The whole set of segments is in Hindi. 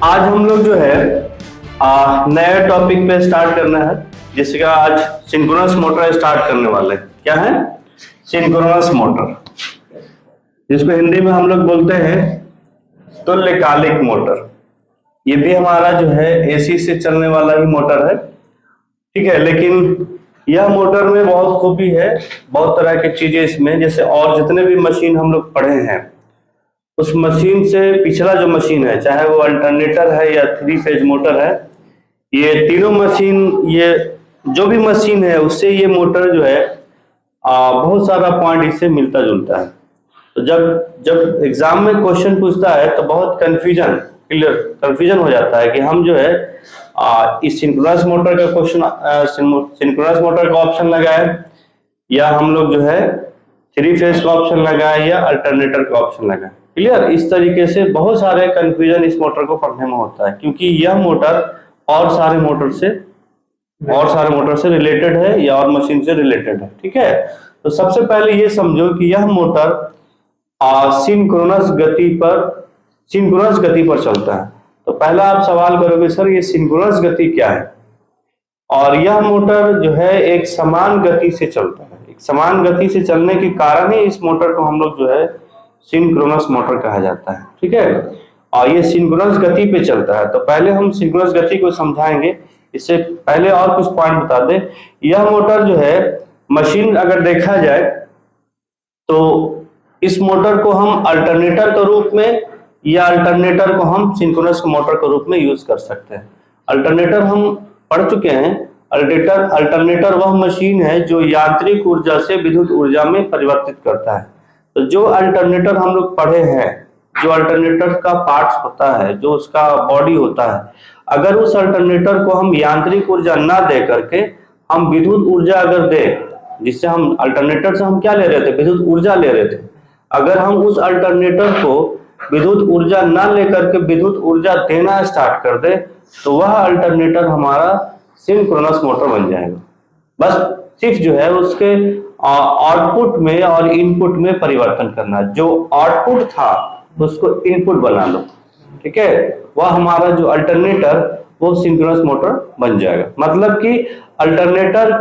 आज हम लोग जो है नए टॉपिक पे स्टार्ट करना है, जिसका आज सिंक्रोनस मोटर स्टार्ट करने वाले हैं। क्या है? सिंक्रोनस मोटर, जिसको हिंदी में हम लोग बोलते हैं तुल्यकालिक मोटर। ये भी हमारा जो है एसी से चलने वाला ही मोटर है, ठीक है। लेकिन यह मोटर में बहुत खूबी है, बहुत तरह की चीजें इसमें, जैसे और जितने भी मशीन हम लोग पढ़े हैं उस मशीन से पिछला जो मशीन है, चाहे वो अल्टरनेटर है या 3 फेज मोटर है, ये तीनों मशीन, ये जो भी मशीन है उससे ये मोटर जो है बहुत सारा पॉइंट इससे मिलता जुलता है। तो जब एग्जाम में क्वेश्चन पूछता है तो बहुत कंफ्यूजन हो जाता है कि हम जो है इस सिंक्रोनस मोटर का सिंक्रोनस मोटर का ऑप्शन लगाए, या हम लोग जो है 3 फेज का ऑप्शन लगाए, या अल्टरनेटर का ऑप्शन लगाए। क्लियर? इस तरीके से बहुत सारे कंफ्यूजन इस मोटर को पढ़ने में होता है, क्योंकि यह मोटर और सारे मोटर से रिलेटेड है या और मशीन से रिलेटेड है, ठीक है। तो सबसे पहले ये समझो कि यह मोटर सिंक्रोनस गति पर चलता है। तो पहला आप सवाल करोगे, सर ये सिंक्रोनस गति क्या है? और यह मोटर जो है एक समान गति से चलता है। एक समान गति से चलने के कारण ही इस मोटर को हम लोग जो है सिंक्रोनस मोटर कहा जाता है, ठीक है। और ये सिंक्रोनस गति पे चलता है। तो पहले हम सिंक्रोनस गति को समझाएंगे। इससे पहले और कुछ पॉइंट बता दें। यह मोटर जो है, मशीन अगर देखा जाए तो इस मोटर को हम अल्टरनेटर के रूप में, या अल्टरनेटर को हम सिंक्रोनस मोटर के रूप में यूज कर सकते हैं। अल्टरनेटर हम पढ़ चुके हैं। अल्टरनेटर वह मशीन है जो यांत्रिक ऊर्जा से विद्युत ऊर्जा में परिवर्तित करता है। तो जो अल्टरनेटर हम लोग पढ़े हैं, जो अल्टरनेटर का पार्ट्स होता है, जो उसका बॉडी होता है, अगर उस अल्टरनेटर को हम यांत्रिक ऊर्जा ना दे करके हम विद्युत ऊर्जा अगर दे, जिससे हम अल्टरनेटर से हम क्या ले रहे थे? विद्युत ऊर्जा ले रहे थे। अगर हम उस अल्टरनेटर को विद्युत ऊर्जा ना लेकर के विद्युत ऊर्जा देना स्टार्ट कर दे, तो वह अल्टरनेटर हमारा सिंक्रोनस मोटर बन जाएगा। बस सिर्फ जो है उसके आउटपुट में और इनपुट में परिवर्तन करना। जो आउटपुट था उसको इनपुट बना लो, ठीक है। वह हमारा जो अल्टरनेटर वो सिंक्रोनस मोटर बन जाएगा। मतलब कि अल्टरनेटर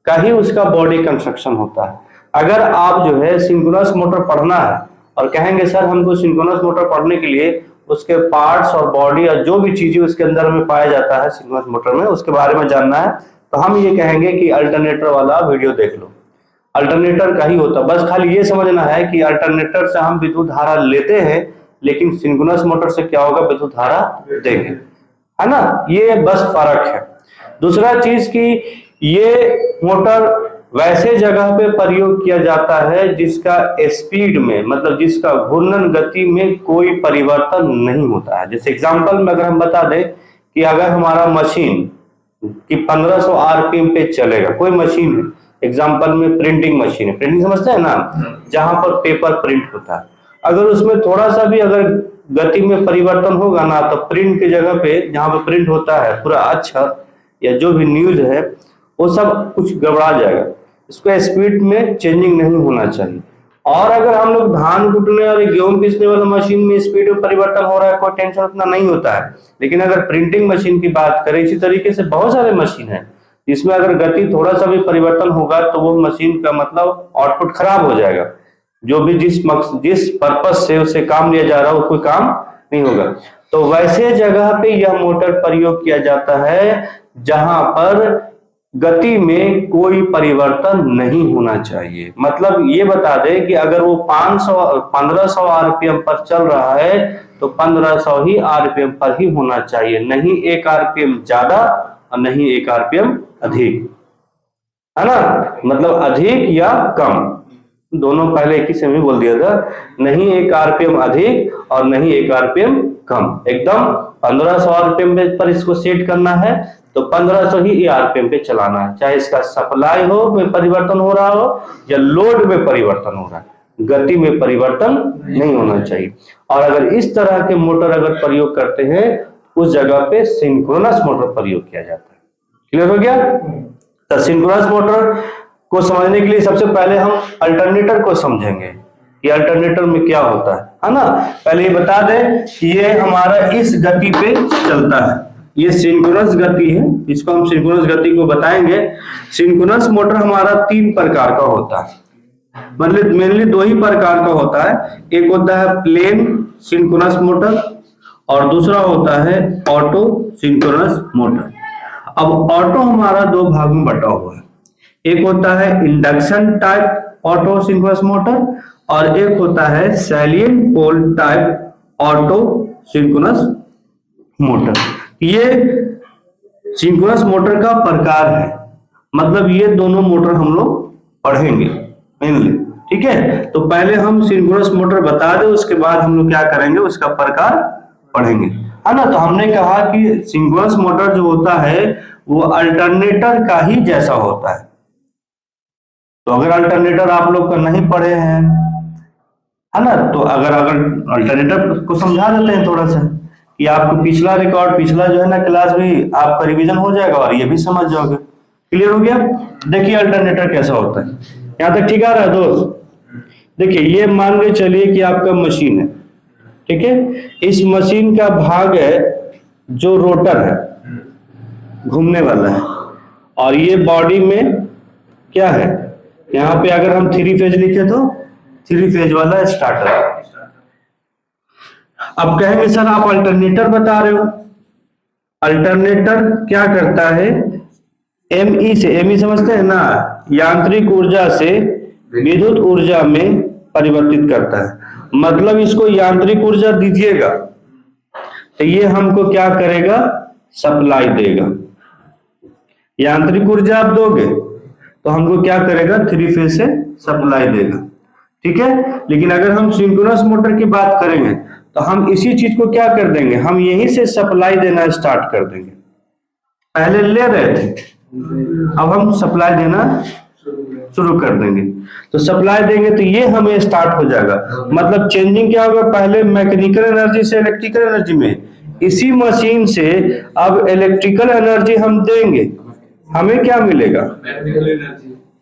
का ही उसका बॉडी कंस्ट्रक्शन होता है। अगर आप जो है सिंक्रोनस मोटर पढ़ना है और कहेंगे सर हमको सिंक्रोनस मोटर पढ़ने के लिए उसके पार्ट्स और बॉडी और जो भी चीजें उसके अंदर में पाया जाता है सिंक्रोनस मोटर में, उसके बारे में जानना है, तो हम ये कहेंगे कि अल्टरनेटर वाला वीडियो देख लो। अल्टरनेटर का ही होता, बस खाली ये समझना है कि अल्टरनेटर से हम विद्युत धारा लेते हैं, लेकिन सिंक्रोनस मोटर से क्या होगा? विद्युत धारा देंगे, है ना। ये बस फर्क है। दूसरा चीज कि ये मोटर वैसे जगह पे प्रयोग किया जाता है जिसका स्पीड में, मतलब जिसका घूर्णन गति में कोई परिवर्तन नहीं होता है। जैसे एग्जांपल में अगर हम बता दें कि अगर हमारा मशीन कि 1500 आरपीएम पे चलेगा, कोई मशीन है, एग्जांपल में प्रिंटिंग मशीन है, प्रिंटिंग समझते हैं ना, जहां पर पेपर प्रिंट होता है। अगर उसमें थोड़ा सा भी अगर गति में परिवर्तन होगा ना, तो प्रिंट की जगह पे जहां पे प्रिंट होता है पूरा अक्षर या जो भी न्यूज है वो सब कुछ गड़बड़ा जाएगा। इसको स्पीड में चेंजिंग नहीं होना चाहिए। और अगर हम लोग धान कुटने और गेहूं पीसने वाला मशीन में स्पीड में परिवर्तन हो रहा है, कोई टेंशन उतना नहीं होता है। लेकिन अगर प्रिंटिंग मशीन की बात करें, इसी तरीके से बहुत सारे मशीन है जिसमें अगर गति थोड़ा सा भी परिवर्तन होगा तो वो मशीन का मतलब आउटपुट खराब हो जाएगा। जो भी जिस पर्पज से उसे काम लिया जा रहा है वो कोई काम नहीं होगा। तो वैसे जगह पे यह मोटर प्रयोग किया जाता है जहां पर गति में कोई परिवर्तन नहीं होना चाहिए। मतलब ये बता दे कि अगर वो 1500 आरपीएम पर चल रहा है तो 1500 ही आरपीएम पर ही होना चाहिए, नहीं 1 आरपीएम ज्यादा और नहीं 1 आरपीएम अधिक, है ना। मतलब अधिक या कम, दोनों पहले एक ही समय बोल दिया था। नहीं 1 आरपीएम अधिक और नहीं 1 आरपीएम कम, एकदम 1500 आरपीएम पर इसको सेट करना है तो 1500 ही आरपीएम पे चलाना है। चाहे इसका सप्लाई हो में परिवर्तन हो रहा हो या लोड में परिवर्तन हो रहा है, गति में परिवर्तन नहीं होना चाहिए। और अगर इस तरह के मोटर अगर प्रयोग करते हैं उस जगह पे सिंक्रोनस मोटर प्रयोग किया जाता है। क्लियर हो गया? तो सिंक्रोनस मोटर को समझने के लिए सबसे पहले हम अल्टरनेटर को समझेंगे कि अल्टरनेटर में क्या होता है। है ना। पहले ये बता दें कि ये हमारा इस गति पे चलता है, ये सिंक्रोनस गति है, इसको हम सिंक्रोनस गति को बताएंगे। सिंक्रोनस मोटर हमारा 3 प्रकार का होता है, मतलब मेनली 2 ही प्रकार का होता है। एक होता है प्लेन सिंक्रोनस मोटर और दूसरा होता है ऑटो सिंक्रोनस मोटर। अब ऑटो हमारा 2 भाग में बटा हुआ है, एक होता है induction type auto synchronous motor और एक होता है सैलिएंट पोल टाइप ऑटो सिंक्रोनस मोटर। ये सिंक्रोनस मोटर का प्रकार है, मतलब ये दोनों मोटर हम लोग पढ़ेंगे मेनली, ठीक है। तो पहले हम सिंक्रोनस मोटर बता दें, उसके बाद हम लोग क्या करेंगे, उसका प्रकार पढ़ेंगे, है ना। तो हमने कहा कि सिंक्रोनस मोटर जो होता है वो अल्टरनेटर का ही जैसा होता है। तो अगर अल्टरनेटर आप लोग का नहीं पढ़े हैं, है ना, तो अगर अल्टरनेटर को समझा देते हैं थोड़ा सा कि आपको पिछला रिकॉर्ड, पिछला जो है ना क्लास भी आपका रिवीजन हो जाएगा और ये भी समझ जाओगे। क्लियर हो गया। देखिए अल्टरनेटर कैसा होता है, यहाँ तक ठीक आ रहा है दोस्त। देखिए ये मान के चलिए कि आपका मशीन है, ठीक है। इस मशीन का भाग है जो रोटर है, घूमने वाला है, और ये बॉडी में क्या है, यहाँ पे अगर हम 3 फेज लिखे तो 3 फेज वाला स्टार्टर। अब कहेंगे सर आप अल्टरनेटर बता रहे हो, अल्टरनेटर क्या करता है, एमई से, एमई समझते हैं ना, यांत्रिक ऊर्जा से विद्युत ऊर्जा में परिवर्तित करता है। मतलब इसको यांत्रिक ऊर्जा दीजिएगा तो ये हमको क्या करेगा, सप्लाई देगा। यांत्रिक ऊर्जा आप दोगे तो हमको क्या करेगा, 3 फेज से सप्लाई देगा, ठीक है। लेकिन अगर हम सिंक्रोनस मोटर की बात करेंगे तो हम इसी चीज को क्या कर देंगे, हम यहीं से सप्लाई देना स्टार्ट कर देंगे। पहले ले रहे थे, अब हम सप्लाई देना शुरू कर देंगे। तो सप्लाई देंगे तो ये हमें स्टार्ट हो जाएगा, मतलब चेंजिंग क्या होगा, पहले मैकेनिकल एनर्जी से इलेक्ट्रिकल एनर्जी में, इसी मशीन से अब इलेक्ट्रिकल एनर्जी हम देंगे, हमें क्या मिलेगा,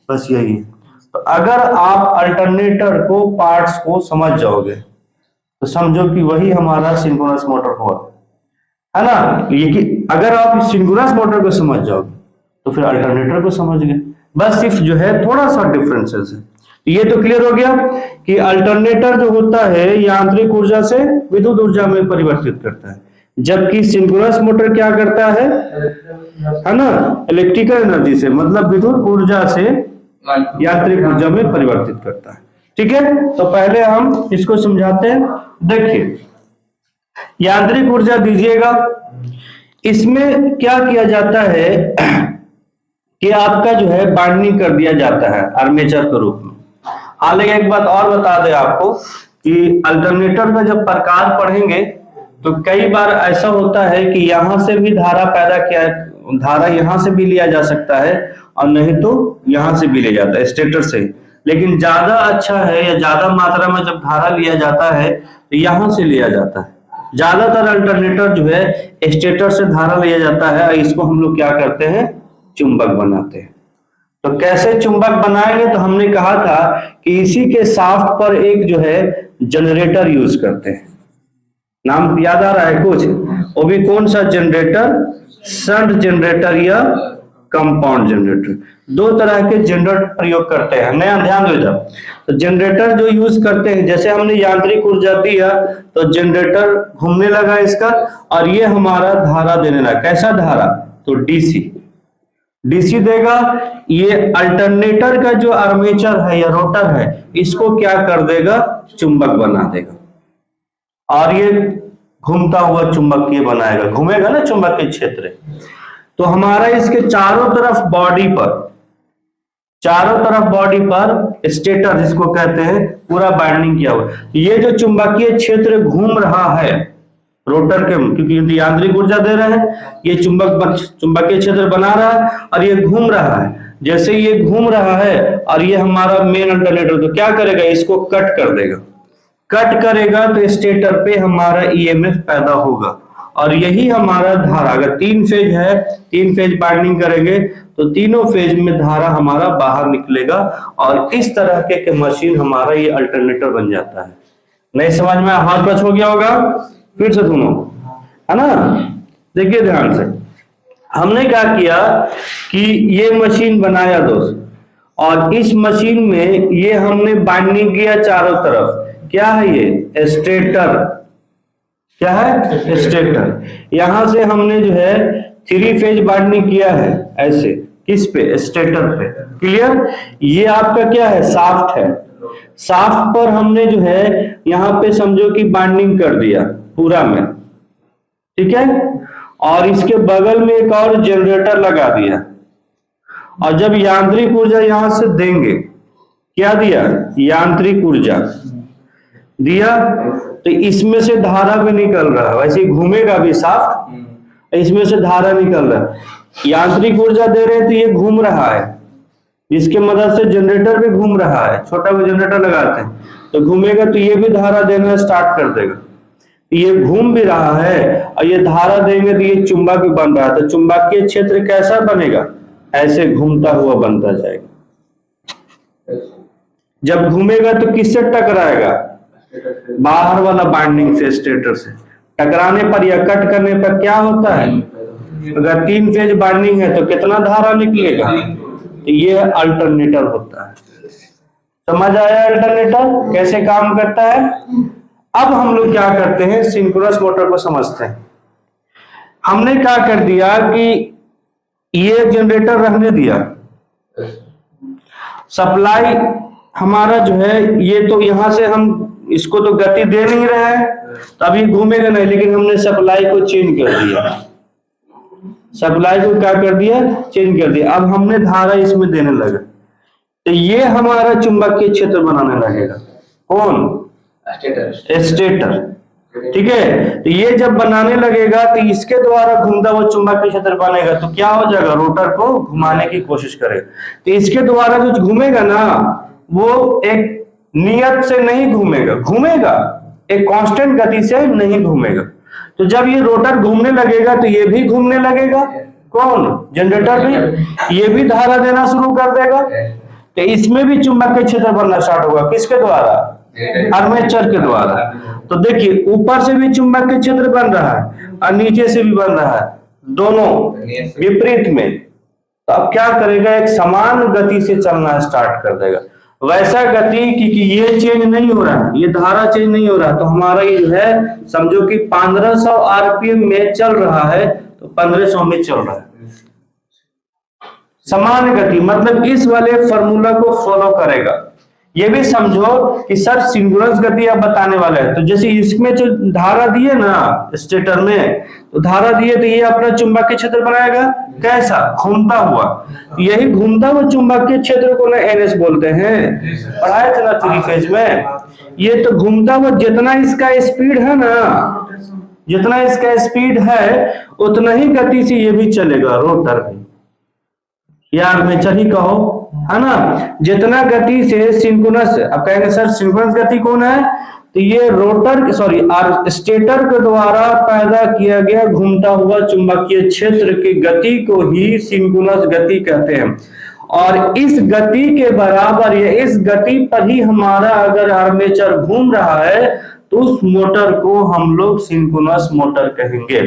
बस यही है। तो अगर आप अल्टरनेटर को, पार्ट्स को समझ जाओगे तो समझो कि वही हमारा सिंक्रोनस मोटर हुआ, है ना। ये कि अगर आप सिंक्रोनस मोटर को समझ जाओगे तो फिर अल्टरनेटर को समझ गए, बस सिर्फ जो है थोड़ा सा डिफरेंसेस है। ये तो क्लियर हो गया कि अल्टरनेटर जो होता है यांत्रिक ऊर्जा से विद्युत ऊर्जा में परिवर्तित करता है, जबकि सिंक्रोनस मोटर क्या करता है ना, इलेक्ट्रिकल एनर्जी से, मतलब विद्युत ऊर्जा से यांत्रिक ऊर्जा में परिवर्तित करता है, ठीक है। तो पहले हम इसको समझाते हैं। देखिए यांत्रिक ऊर्जा दीजिएगा, इसमें क्या किया जाता है कि आपका जो है बाइंडिंग कर दिया जाता है आर्मेचर के रूप में। हालांकि एक बात और बता दें आपको कि अल्टरनेटर का जब प्रकार पढ़ेंगे तो कई बार ऐसा होता है कि यहां से भी धारा पैदा किया, धारा यहां से भी लिया जा सकता है और नहीं तो यहां से भी लिया जाता है, स्टेटर से। लेकिन ज्यादा अच्छा है या ज्यादा मात्रा में जब धारा लिया जाता है तो यहां से लिया जाता है। ज्यादातर अल्टरनेटर जो है स्टेटर से धारा लिया जाता है और इसको हम लोग क्या करते हैं, चुंबक बनाते हैं। तो कैसे चुंबक बनाएंगे, तो हमने कहा था कि इसी के शाफ्ट पर एक जो है जनरेटर यूज करते हैं, नाम याद आ रहा है कुछ, वो भी कौन सा जनरेटर, शंट जनरेटर या कंपाउंड जनरेटर। 2 तरह के जनरेटर प्रयोग करते हैं, नया ध्यान दो जब। तो जनरेटर जो यूज करते हैं, जैसे हमने यांत्रिक ऊर्जा दिया तो जनरेटर घूमने लगा इसका और ये हमारा धारा देने लगा। कैसा धारा, तो डीसी देगा। ये अल्टरनेटर का जो आर्मेचर है या रोटर है इसको क्या कर देगा, चुंबक बना देगा, और ये घूमता हुआ चुंबकीय बनाएगा, घूमेगा ना चुंबकीय क्षेत्र। तो हमारा इसके चारों तरफ बॉडी पर स्टेटर जिसको कहते हैं पूरा बाइंडिंग किया हुआ। ये जो चुंबकीय क्षेत्र घूम रहा है रोटर के, क्योंकि यांत्रिक ऊर्जा दे रहे हैं, ये चुंबकीय क्षेत्र बना रहा है और ये घूम रहा है। जैसे ये घूम रहा है और ये हमारा मेन अल्टरनेटर, तो क्या करेगा, इसको कट कर देगा। कट करेगा तो स्टेटर पे हमारा ईएमएफ पैदा होगा और यही हमारा धारा, अगर 3 फेज है, 3 फेज बाइंडिंग करेंगे तो तीनों फेज में धारा हमारा बाहर निकलेगा और इस तरह के मशीन हमारा ये अल्टरनेटर बन जाता है। नहीं समझ में, हाथ टच हो गया होगा, फिर से सुनो, है ना। देखिए ध्यान से, हमने क्या किया कि ये मशीन बनाया दोस्त, और इस मशीन में ये हमने बाइंडिंग किया चारों तरफ। क्या है ये? स्टेटर। क्या है? स्टेटर। यहां से हमने जो है 3 फेज बाइंडिंग किया है ऐसे, किस पे? स्टेटर पे। क्लियर? ये आपका क्या है? शाफ्ट है। शाफ्ट पर हमने जो है यहाँ पे समझो कि बाइंडिंग कर दिया पूरा में, ठीक है। और इसके बगल में एक और जनरेटर लगा दिया, और जब यांत्रिक ऊर्जा यहां से देंगे, क्या दिया? यांत्रिक ऊर्जा दिया, तो इसमें से धारा भी निकल रहा है, वैसे घूमेगा भी शाफ्ट, इसमें से धारा निकल रहा है। यांत्रिक ऊर्जा दे रहे हैं तो ये घूम रहा है, जिसके मदद से जनरेटर भी घूम रहा है। छोटा भी जनरेटर लगाते हैं तो घूमेगा, तो ये भी धारा देना स्टार्ट कर देगा। ये घूम भी रहा है और ये धारा देंगे तो ये चुंबक भी बन रहा है। तो चुंबकीय क्षेत्र कैसा बनेगा? ऐसे घूमता हुआ बनता जाएगा। जब घूमेगा तो किससे टकराएगा? बाहर वाला बाइंडिंग से, स्टेटर से। टकराने पर या कट करने पर क्या होता है? अगर 3 फेज बाइंडिंग है तो कितना धारा निकलेगा? तो ये अल्टरनेटर होता है। समझ आया अल्टरनेटर कैसे काम करता है? अब हम लोग क्या करते हैं, सिंक्रोनस मोटर को समझते हैं। हमने क्या कर दिया कि ये जनरेटर रहने दिया, सप्लाई हमारा जो है ये, तो यहां से हम इसको तो गति दे नहीं रहे हैं, तो अभी घूमेगा नहीं, लेकिन हमने सप्लाई को चेंज कर दिया। सप्लाई को क्या कर दिया? चेंज कर दिया। अब हमने धारा इसमें देने लगा, तो ये हमारा चुंबकीय क्षेत्र बनाने लगेगा। कौन? स्टेटर। ठीक है, तो ये जब बनाने लगेगा तो इसके द्वारा घूमता हुआ चुंबकीय क्षेत्र बनेगा, तो क्या हो जाएगा? रोटर को घुमाने की कोशिश करेगा, तो इसके द्वारा जो घूमेगा ना, वो एक नियत से नहीं घूमेगा, घूमेगा एक कांस्टेंट गति से नहीं घूमेगा। तो जब ये रोटर घूमने लगेगा तो ये भी घूमने लगेगा। कौन? जनरेटर भी। ये भी धारा देना शुरू कर देगा, तो इसमें भी चुंबकीय क्षेत्र बनना स्टार्ट होगा। किसके द्वारा? आर्मेचर के द्वारा। तो देखिए, ऊपर से भी चुंबकीय क्षेत्र बन रहा है और नीचे से भी बन रहा है, दोनों विपरीत में। तो अब क्या करेगा? एक समान गति से चलना स्टार्ट कर देगा। वैसा गति कि ये चेंज नहीं हो रहा है, ये धारा चेंज नहीं हो रहा, तो हमारा ये जो है समझो कि 1500 आरपीएम में चल रहा है, तो 1500 में चल रहा है। समान गति मतलब इस वाले फॉर्मूला को फॉलो करेगा। ये भी समझो कि सर सिंक्रोनस गति आप बताने वाले हैं, तो जैसे इसमें जो धारा दिए ना स्टेटर में, तो धारा दिए तो ये अपना चुंबकीय क्षेत्र बनाएगा। कैसा? घूमता हुआ। यही घूमता हुआ चुंबकीय क्षेत्र को ना एनएस बोलते हैं, पढ़ाया था ना 3 फेज में। ये तो घूमता हुआ, जितना इसका स्पीड है ना, जितना इसका स्पीड है उतना ही गति से ये भी चलेगा, रोटर भी या आर्मेचर ही कहो, है ना। जितना गति से सिंक्रोनस, अब कहेंगे सर सिंक्रोनस गति कौन है? तो ये रोटर स्टेटर के द्वारा पैदा किया गया घूमता हुआ चुंबकीय क्षेत्र की गति को ही सिंक्रोनस गति कहते हैं। और इस गति के बराबर या इस गति पर ही हमारा अगर आर्मेचर घूम रहा है तो उस मोटर को हम लोग सिंक्रोनस मोटर कहेंगे।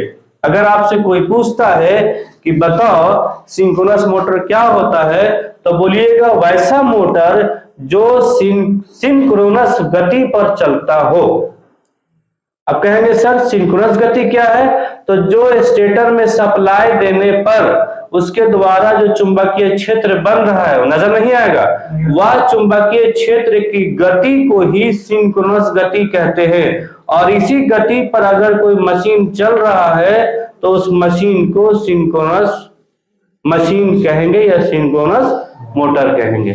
अगर आपसे कोई पूछता है कि बताओ सिंक्रोनस मोटर क्या होता है, तो बोलिएगा वैसा मोटर जो सिंक्रोनस गति पर चलता हो। अब कहेंगे सर सिंक्रोनस गति क्या है? तो जो स्टेटर में सप्लाई देने पर उसके द्वारा जो चुंबकीय क्षेत्र बन रहा है, नजर नहीं आएगा, वह चुंबकीय क्षेत्र की गति को ही सिंक्रोनस गति कहते हैं। और इसी गति पर अगर कोई मशीन चल रहा है तो उस मशीन को सिंक्रोनस मशीन कहेंगे या सिंक्रोनस मोटर कहेंगे।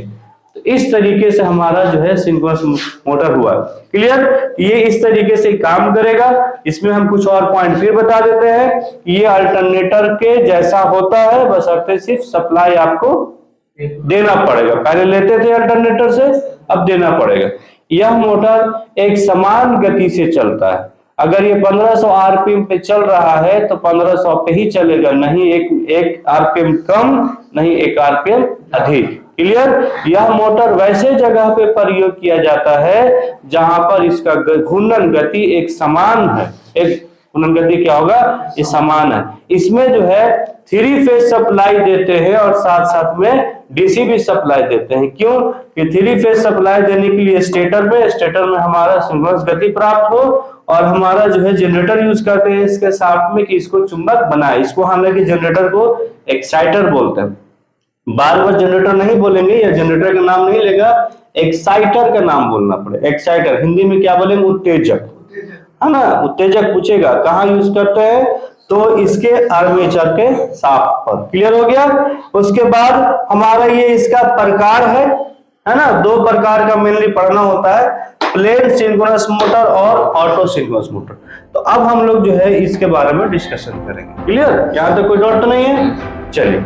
तो इस तरीके से हमारा जो है सिंक्रोनस मोटर हुआ। क्लियर? ये इस तरीके से काम करेगा। इसमें हम कुछ और पॉइंट फिर बता देते हैं। ये अल्टरनेटर के जैसा होता है, बस सिर्फ सप्लाई आपको देना पड़ेगा। पहले लेते थे अल्टरनेटर से, अब देना पड़ेगा। यह मोटर एक समान गति से चलता है। अगर ये 1500 आरपीएम पे चल रहा है तो 1500 पे ही चलेगा, नहीं एक आरपीएम कम, नहीं एक आरपीएम अधिक। क्लियर। यह मोटर वैसे जगह पे प्रयोग किया जाता है जहां पर इसका घूर्णन गति एक समान है। एक घूर्णन गति क्या होगा, ये समान है। इसमें जो है 3 फेज सप्लाई देते हैं और साथ साथ में डीसी भी सप्लाई देते हैं। क्यों कि 3 फेज सप्लाई देने के लिए स्टेटर में हमारा सिंक्रोनस गति प्राप्त हो, और हमारा जो है जनरेटर यूज करते हैं इसके साथ में कि इसको चुंबक बनाए। इसको हालांकि जनरेटर को एक्साइटर बोलते हैं, बार बार जनरेटर नहीं बोलेंगे या जनरेटर का नाम नहीं लेगा, एक्साइटर का नाम बोलना पड़ेगा। एक्साइटर हिंदी में क्या बोलेंगे, उत्तेजक, है ना। उत्तेजक पूछेगा कहाँ यूज करते हैं, तो इसके आर्मेचर के शाफ्ट पर। क्लियर हो गया। उसके बाद हमारा ये इसका प्रकार है ना। 2 प्रकार का मेनली पढ़ना होता है, प्लेन सिंक्रोनस मोटर और ऑटो सिंक्रोनस मोटर। तो अब हम लोग जो है इसके बारे में डिस्कशन करेंगे। क्लियर, यहाँ तक कोई डाउट तो नहीं है। चलिए